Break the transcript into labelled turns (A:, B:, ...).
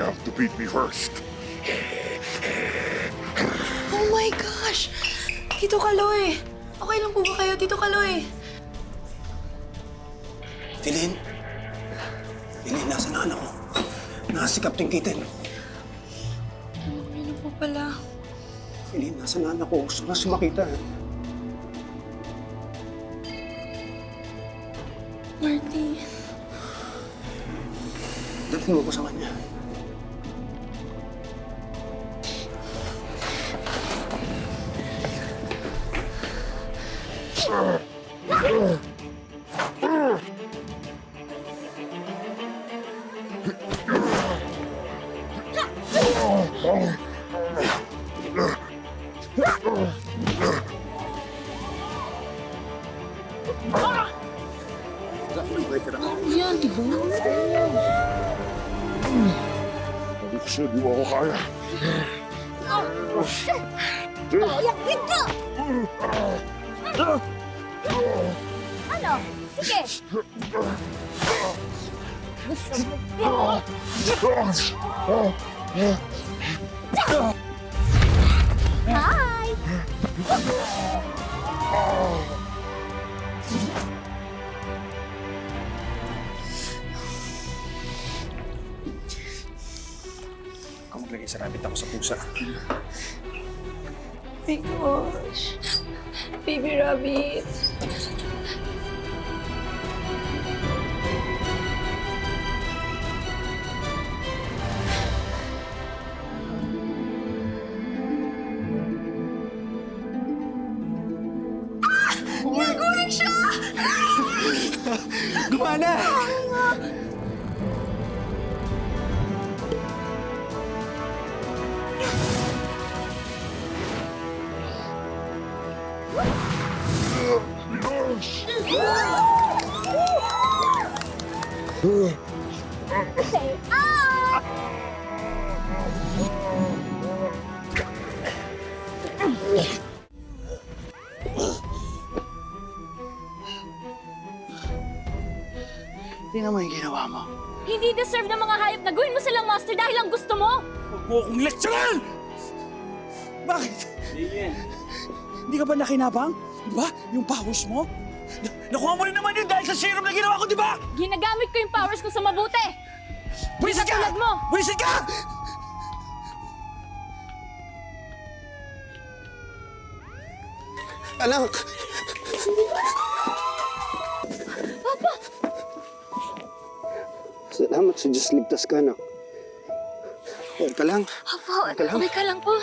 A: You have to beat me first.
B: Oh my gosh! Tito Kaloy! Okay lang po ba kayo, Tito Kaloy?
C: Philin? Philin, nasa na anak ko? Nasa si Captain Kitten.
B: Ano po pala?
C: Philin, nasa na anak ko? Gusto na sumakita.
B: Marty.
C: Dalhin mo ko sa kanya.
B: Yan, di ba?
A: Sabi ko sa'yo, di mo ako kaya.
D: Ano? Sige! Hi!
E: Ikaw maglagay sa rabbit ako sa pusa.
B: My gosh. Baby rabbit.
C: Gumana! Tingnan mo yung ginawa mo.
D: Hindi deserve ng mga hayop na gawin mo silang master dahil lang gusto mo!
F: Huwag mo akong lecturean! Bakit?
E: Ian.
F: Hindi ka ba nakinabang? Di ba? Yung powers mo? Nakuha mo rin naman yun dahil sa serum na ginawa ko, di ba?
D: Ginagamit ko yung powers ko sa mabuti!
F: Buwisit ka!
D: Tulad mo!
F: Buwisit ka!
C: Anak! Salamat sa Diyos, ligtas ka, anak. Huwag ka lang.
B: Opo, okay ka lang po.